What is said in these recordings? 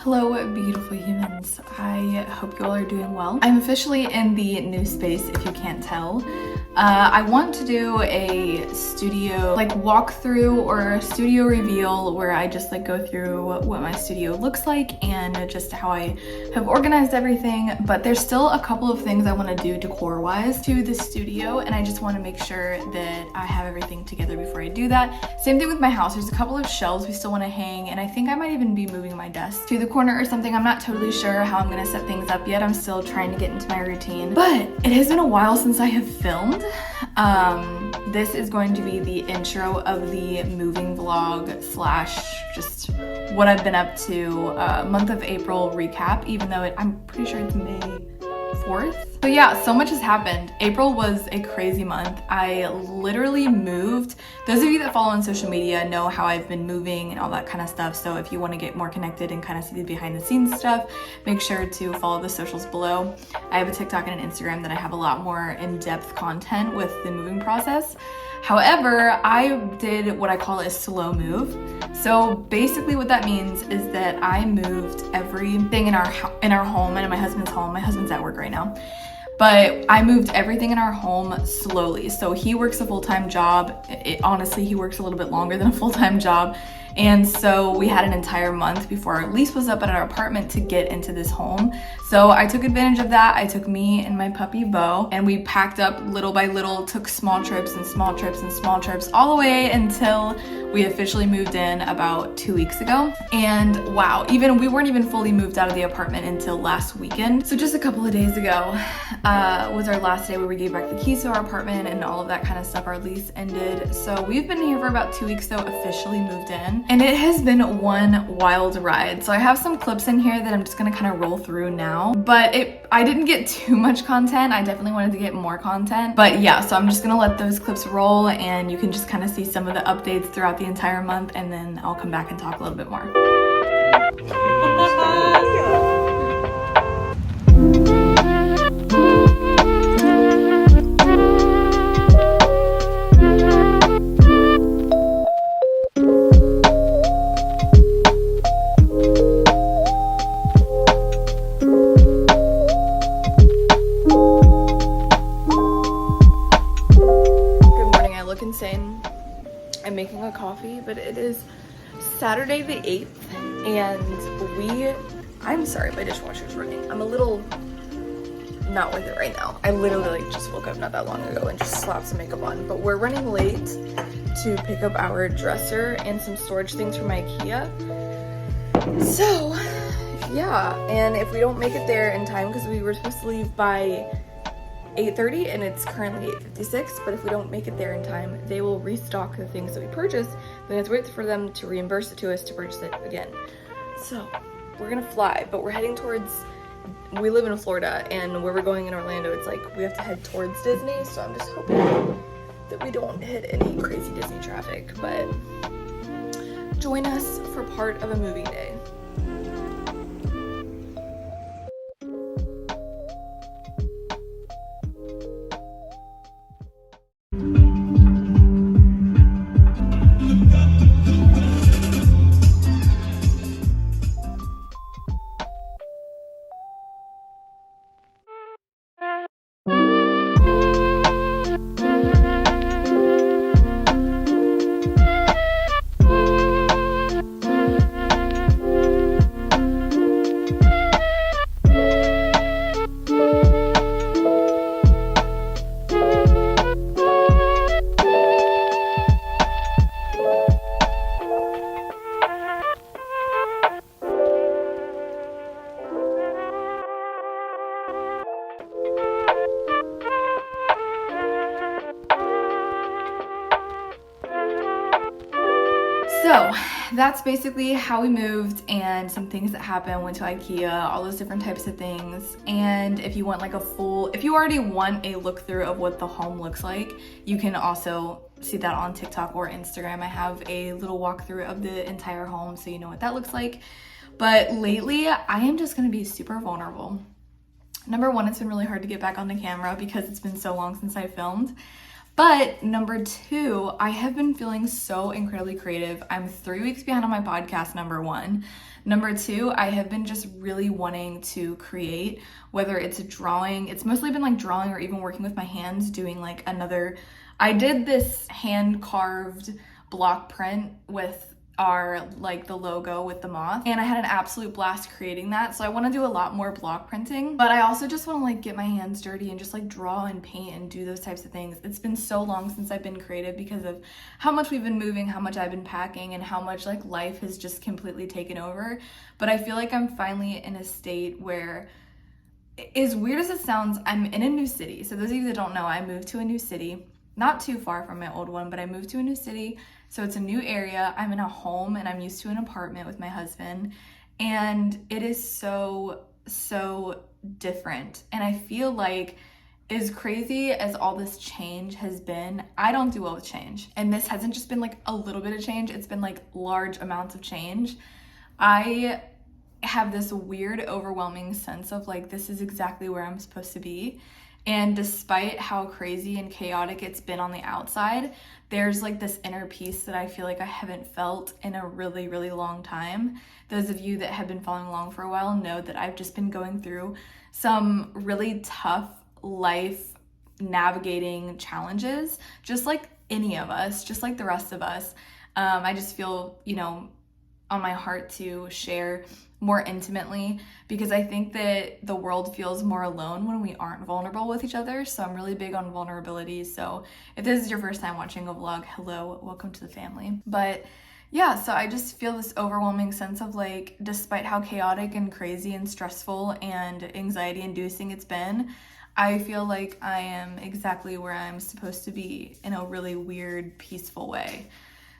Hello, beautiful humans. I hope you all are doing well. I'm officially in the new space, if you can't tell. I want to do a studio walkthrough or a studio reveal where I just go through what my studio looks like and just how I have organized everything. But there's still a couple of things I want to do decor-wise to the studio, and I just want to make sure that I have everything together before I do that. Same thing with my house. There's a couple of shelves we still want to hang, and I think I might even be moving my desk to the corner or something. I'm not totally sure how I'm gonna set things up yet. I'm still trying to get into my routine, but it has been a while since I have filmed. This is going to be the intro of the moving vlog slash just what I've been up to, month of April recap, even though I'm pretty sure it's May 4th. So yeah, so much has happened. April was a crazy month. I literally moved. Those of you that follow on social media know how I've been moving and all that kind of stuff. So if you want to get more connected and kind of see the behind the scenes stuff, make sure to follow the socials below. I have a TikTok and an Instagram that I have a lot more in-depth content with the moving process. However, I did what I call a slow move. So basically what that means is that I moved everything in our home and in my husband's home. My husband's at work right now. But I moved everything in our home slowly. So he works a full-time job. Honestly, he works a little bit longer than a full-time job. And so we had an entire month before our lease was up at our apartment to get into this home. So I took advantage of that. I took me and my puppy Bo, and we packed up little by little, took small trips and small trips and small trips all the way until we officially moved in about 2 weeks ago. And wow, we weren't even fully moved out of the apartment until last weekend. So just a couple of days ago was our last day where we gave back the keys to our apartment and all of that kind of stuff. Our lease ended. So we've been here for about 2 weeks though, officially moved in. And it has been one wild ride. So I have some clips in here that I'm just gonna kind of roll through now. But I didn't get too much content. I definitely wanted to get more content. But yeah, so I'm just gonna let those clips roll and you can just kind of see some of the updates throughout the entire month, and then I'll come back and talk a little bit more. Insane. I'm making a coffee, but it is Saturday the 8th and I'm sorry, my dishwasher's running. I'm a little not with it right now. I literally just woke up not that long ago and just slapped some makeup on, but we're running late to pick up our dresser and some storage things from IKEA. So yeah, and if we don't make it there in time, because we were supposed to leave by 8:30 and it's currently 8:56, but if we don't make it there in time, they will restock the things that we purchased. Then it's wait for them to reimburse it to us to purchase it again. So we're gonna fly, but we're heading towards, we live in Florida, and where we're going in Orlando, it's we have to head towards Disney. So I'm just hoping that we don't hit any crazy Disney traffic, but join us for part of a moving day. So that's basically how we moved and some things that happened. Went to IKEA, all those different types of things. And if you want if you already want a look through of what the home looks like, you can also see that on TikTok or Instagram. I have a little walkthrough of the entire home so you know what that looks like. But lately, I am just gonna be super vulnerable. Number one, it's been really hard to get back on the camera because it's been so long since I filmed. But number two, I have been feeling so incredibly creative. I'm 3 weeks behind on my podcast, number one. Number two, I have been just really wanting to create, whether it's drawing. It's mostly been like drawing or even working with my hands, doing like I did this hand carved block print with the logo with the moth, and I had an absolute blast creating that. So I want to do a lot more block printing, but I also just want to like get my hands dirty and just like draw and paint and do those types of things. It's been so long since I've been creative because of how much we've been moving, how much I've been packing, and how much like life has just completely taken over. But I feel like I'm finally in a state where, as weird as it sounds, I'm in a new city. So those of you that don't know, I moved to a new city, not too far from my old one, but I moved to a new city. So it's a new area. I'm in a home and I'm used to an apartment with my husband. And it is so different. And I feel like, as crazy as all this change has been, I don't do well with change. And this hasn't just been like a little bit of change, it's been like large amounts of change. I have this weird, overwhelming sense of like, this is exactly where I'm supposed to be. And despite how crazy and chaotic it's been on the outside, there's like this inner peace that I feel like I haven't felt in a really, really long time. Those of you that have been following along for a while know that I've just been going through some really tough life navigating challenges, just like any of us, just like the rest of us. I just feel, on my heart to share more intimately, because I think that the world feels more alone when we aren't vulnerable with each other. So I'm really big on vulnerability. So if this is your first time watching a vlog, hello, welcome to the family. But yeah, so I just feel this overwhelming sense of like, despite how chaotic and crazy and stressful and anxiety inducing it's been, I feel like I am exactly where I'm supposed to be in a really weird, peaceful way.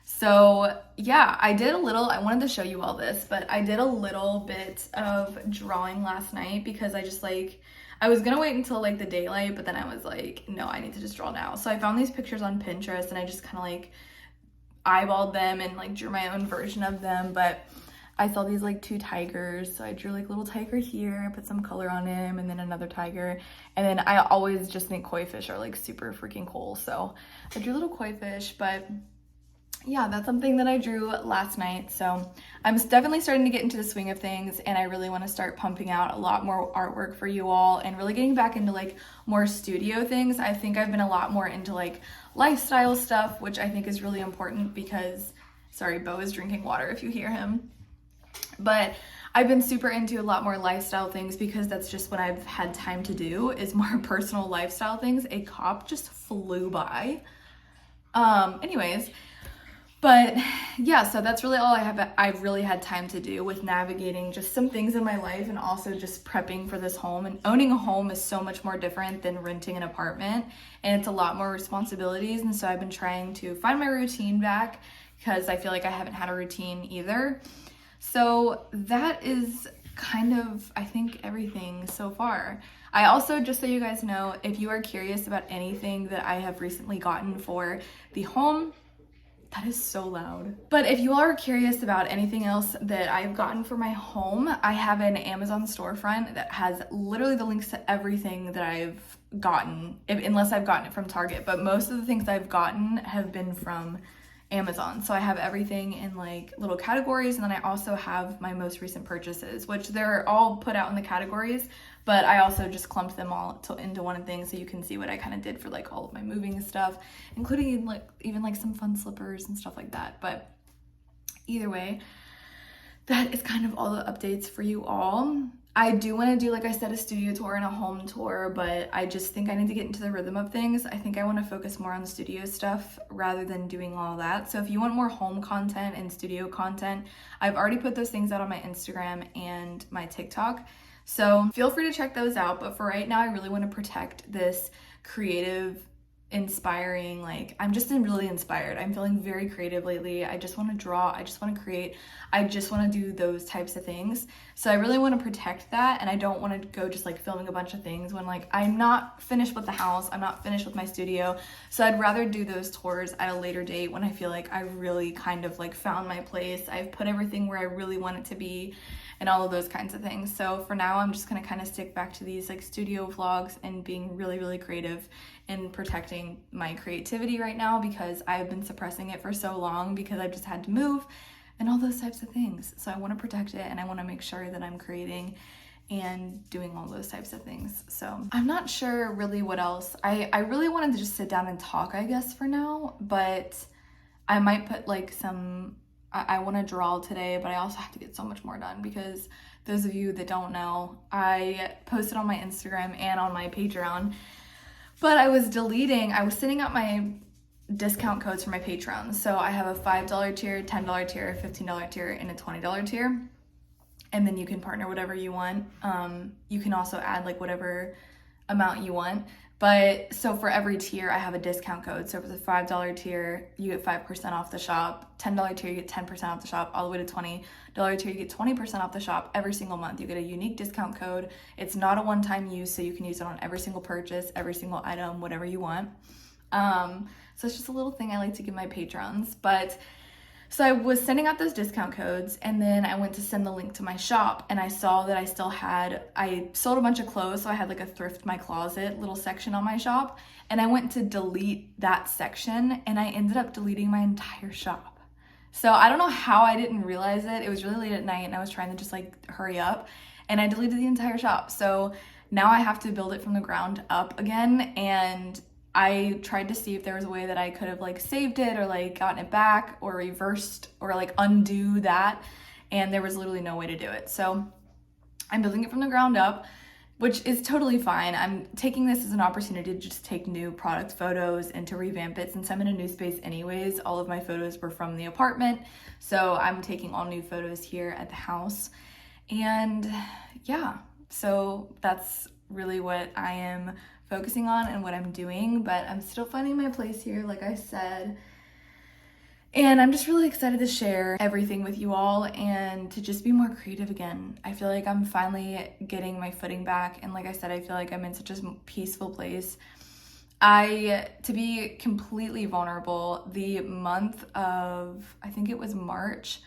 So yeah, I wanted to show you all this, but I did a little bit of drawing last night because I was gonna wait until like the daylight, but then I was like, no, I need to just draw now. So I found these pictures on Pinterest and I just kind of like eyeballed them and like drew my own version of them. But I saw these like two tigers, so I drew like a little tiger here, put some color on him, and then another tiger. And then I always just think koi fish are like super freaking cool, so I drew little koi fish. But yeah, that's something that I drew last night. So I'm definitely starting to get into the swing of things, and I really want to start pumping out a lot more artwork for you all and really getting back into like more studio things. I think I've been a lot more into like lifestyle stuff, which I think is really important because, sorry, Bo is drinking water if you hear him. But I've been super into a lot more lifestyle things because that's just what I've had time to do, is more personal lifestyle things. A cop just flew by. Anyways, but yeah, so that's really all I've really had time to do with navigating just some things in my life, and also just prepping for this home. And owning a home is so much more different than renting an apartment, and it's a lot more responsibilities. And so I've been trying to find my routine back because I feel like I haven't had a routine either. So that is kind of, I think, everything so far. I also, just so you guys know, if you are curious about anything that I have recently gotten for the home, that is so loud. But if you are curious about anything else that I've gotten for my home, I have an Amazon storefront that has literally the links to everything that I've gotten, unless I've gotten it from Target. But most of the things I've gotten have been from Amazon. So I have everything in like little categories, and then I also have my most recent purchases, which they're all put out in the categories, but I also just clumped them all into one thing so you can see what I kind of did for like all of my moving stuff, including like even like some fun slippers and stuff like that. But either way, that is kind of all the updates for you all. I do want to do, like I said, a studio tour and a home tour, but I just think I need to get into the rhythm of things. I think I want to focus more on the studio stuff rather than doing all that. So if you want more home content and studio content, I've already put those things out on my Instagram and my TikTok. So feel free to check those out. But for right now, I really want to protect this creative, inspiring, like I'm just really inspired. I'm feeling very creative lately. I just want to draw. I just want to create. I just want to do those types of things. So I really want to protect that, and I don't want to go just like filming a bunch of things when like I'm not finished with the house, I'm not finished with my studio. So I'd rather do those tours at a later date when I feel like I really kind of like found my place. I've put everything where I really want it to be, and all of those kinds of things. So for now, I'm just gonna kind of stick back to these like studio vlogs and being really, really creative and protecting my creativity right now, because I've been suppressing it for so long because I've just had to move and all those types of things. So I want to protect it, and I want to make sure that I'm creating and doing all those types of things. So I'm not sure really what else. I really wanted to just sit down and talk, I guess, for now, but I might put like some, I want to draw today, but I also have to get so much more done, because those of you that don't know, I posted on my Instagram and on my Patreon, but I was sending out my discount codes for my Patreon. So I have a $5 tier, $10 tier, $15 tier, and a $20 tier. And then you can partner whatever you want. You can also add like whatever amount you want. But so for every tier, I have a discount code. So for the $5 tier, you get 5% off the shop. $10 tier, you get 10% off the shop. All the way to $20 tier, you get 20% off the shop every single month. You get a unique discount code. It's not a one-time use, so you can use it on every single purchase, every single item, whatever you want. So it's just a little thing I like to give my patrons. But so I was sending out those discount codes, and then I went to send the link to my shop, and I saw that I sold a bunch of clothes, so I had like a thrift my closet little section on my shop, and I went to delete that section, and I ended up deleting my entire shop. So I don't know how I didn't realize it. It was really late at night, and I was trying to just like hurry up, and I deleted the entire shop. So now I have to build it from the ground up again, and I tried to see if there was a way that I could have like saved it or like gotten it back or reversed or like undo that, and there was literally no way to do it. So I'm building it from the ground up, which is totally fine. I'm taking this as an opportunity to just take new product photos and to revamp it. Since I'm in a new space anyways, all of my photos were from the apartment, so I'm taking all new photos here at the house. And yeah, so that's really what I am focusing on and what I'm doing, but I'm still finding my place here, like I said. And I'm just really excited to share everything with you all and to just be more creative again. I feel like I'm finally getting my footing back, and like I said, I feel like I'm in such a peaceful place. To be completely vulnerable, the month of, I think it was March,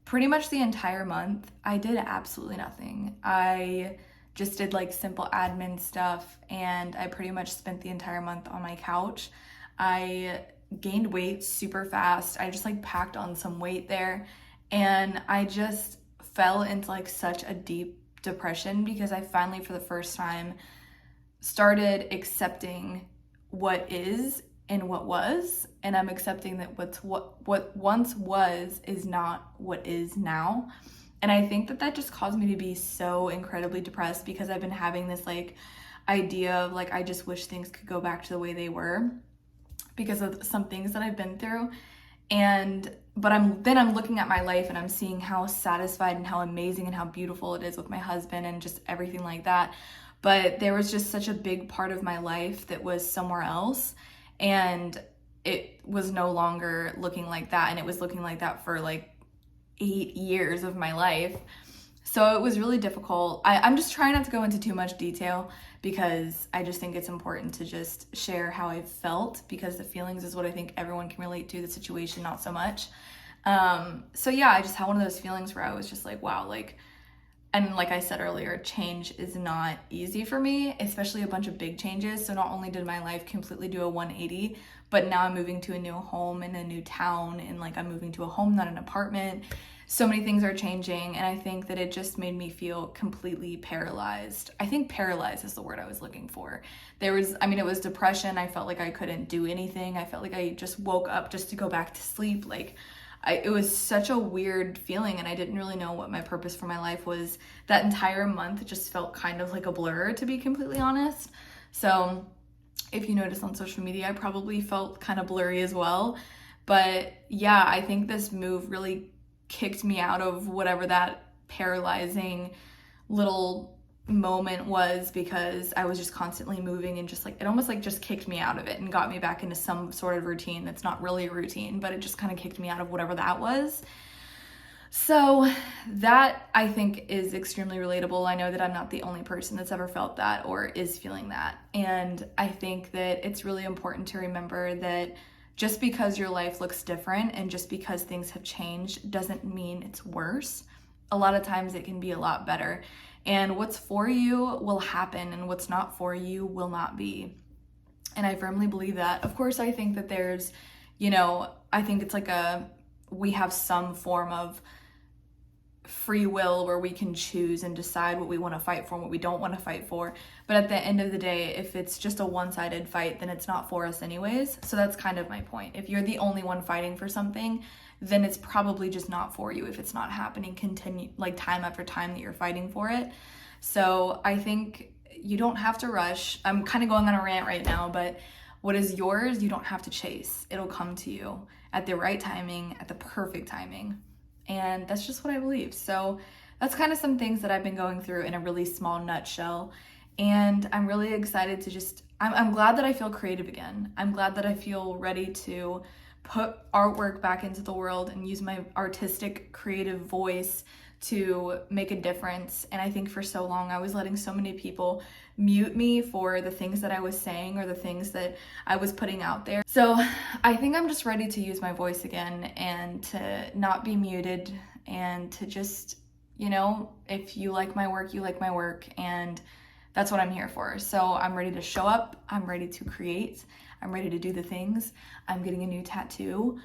pretty much the entire month, I did absolutely nothing. I just did like simple admin stuff, and I pretty much spent the entire month on my couch. I gained weight super fast. I just like packed on some weight there, and I just fell into like such a deep depression because I finally, for the first time, started accepting what is and what was, and I'm accepting that what once was is not what is now. And I think that just caused me to be so incredibly depressed, because I've been having this like idea of like, I just wish things could go back to the way they were because of some things that I've been through. But I'm looking at my life, and I'm seeing how satisfied and how amazing and how beautiful it is with my husband and just everything like that. But there was just such a big part of my life that was somewhere else, and it was no longer looking like that. And it was looking like that for like 8 years of my life. So it was really difficult. I'm just trying not to go into too much detail, because I just think it's important to just share how I felt, because the feelings is what I think everyone can relate to, the situation not so much. So yeah, I just had one of those feelings where I was just like, wow, like, and like I said earlier, change is not easy for me, especially a bunch of big changes. So not only did my life completely do a 180, but now I'm moving to a new home in a new town, and like I'm moving to a home, not an apartment. So many things are changing, and I think that it just made me feel completely paralyzed. I think paralyzed is the word I was looking for. It was depression. I felt like I couldn't do anything. I felt like I just woke up just to go back to sleep. It was such a weird feeling, and I didn't really know what my purpose for my life was. That entire month just felt kind of like a blur, to be completely honest. So if you notice on social media, I probably felt kind of blurry as well. But yeah, I think this move really kicked me out of whatever that paralyzing little moment was, because I was just constantly moving, and just like it almost like just kicked me out of it and got me back into some sort of routine that's not really a routine, but it just kind of kicked me out of whatever that was. So that, I think, is extremely relatable. I know that I'm not the only person that's ever felt that or is feeling that. And I think that it's really important to remember that just because your life looks different and just because things have changed doesn't mean it's worse. a lot of times it can be a lot better. And what's for you will happen, and what's not for you will not be. And I firmly believe that. Of course, I think that there's, I think it's like we have some form of free will where we can choose and decide what we want to fight for and what we don't want to fight for. But at the end of the day, if it's just a one-sided fight, then it's not for us anyways. So that's kind of my point. If you're the only one fighting for something, then it's probably just not for you if it's not happening like time after time that you're fighting for it. So I think you don't have to rush. I'm kind of going on a rant right now, but what is yours, you don't have to chase. It'll come to you at the right timing, at the perfect timing. And that's just what I believe. So that's kind of some things that I've been going through in a really small nutshell. And I'm really excited to I'm glad that I feel creative again. I'm glad that I feel ready to put artwork back into the world and use my artistic, creative voice to make a difference. And I think for so long I was letting so many people mute me for the things that I was saying or the things that I was putting out there. So I think I'm just ready to use my voice again and to not be muted, and to just, if you like my work, you like my work, and that's what I'm here for. So I'm ready to show up, I'm ready to create, I'm ready to do the things. I'm getting a new tattoo.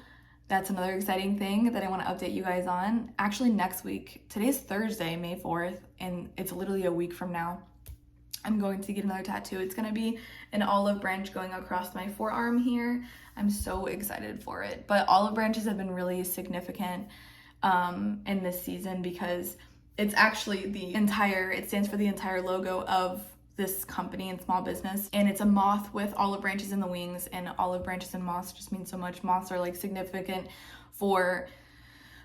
That's another exciting thing that I want to update you guys on. Actually, next week, today's Thursday, May 4th, and it's literally a week from now, I'm going to get another tattoo. It's going to be an olive branch going across my forearm here. I'm so excited for it. But olive branches have been really significant in this season because it's actually it stands for the entire logo of this company and small business, and it's a moth with olive branches in the wings, and olive branches and moths just mean so much. Moths are like significant for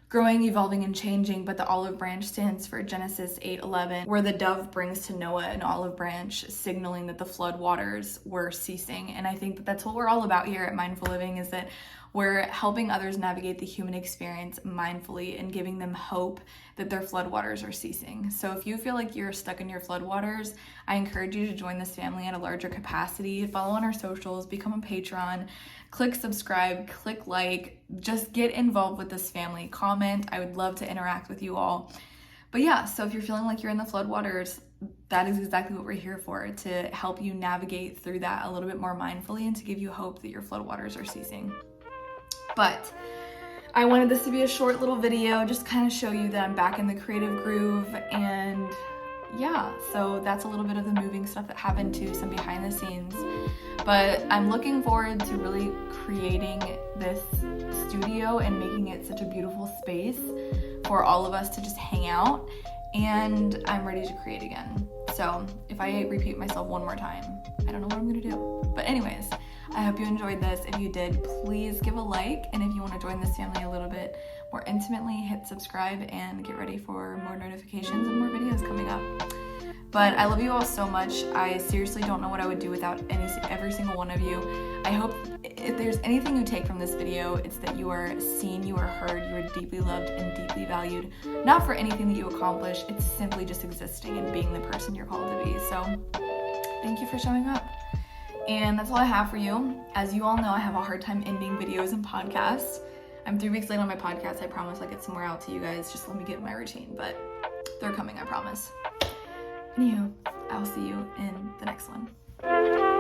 growing, evolving, and changing, but the olive branch stands for Genesis 8:11, where the dove brings to Noah an olive branch, signaling that the flood waters were ceasing. And I think that that's what we're all about here at Mindful Living, is that we're helping others navigate the human experience mindfully and giving them hope that their floodwaters are ceasing. So if you feel like you're stuck in your floodwaters, I encourage you to join this family at a larger capacity. Follow on our socials, become a patron, click subscribe, click like, just get involved with this family. Comment, I would love to interact with you all. But yeah, so if you're feeling like you're in the floodwaters, that is exactly what we're here for, to help you navigate through that a little bit more mindfully and to give you hope that your floodwaters are ceasing. But I wanted this to be a short little video, just kind of show you that I'm back in the creative groove. And yeah, so that's a little bit of the moving stuff that happened too, some behind the scenes. But I'm looking forward to really creating this studio and making it such a beautiful space for all of us to just hang out. And I'm ready to create again. So if I repeat myself one more time, I don't know what I'm gonna do. But anyways, I hope you enjoyed this. If you did, please give a like. And if you want to join this family a little bit more intimately, hit subscribe and get ready for more notifications and more videos coming up. But I love you all so much. I seriously don't know what I would do without every single one of you. I hope if there's anything you take from this video, it's that you are seen, you are heard, you are deeply loved and deeply valued. Not for anything that you accomplish, it's simply just existing and being the person you're called to be. So thank you for showing up. And that's all I have for you. As you all know, I have a hard time ending videos and podcasts. I'm 3 weeks late on my podcast. I promise I'll get some more out to you guys. Just let me get my routine, but they're coming, I promise. Anywho, I'll see you in the next one.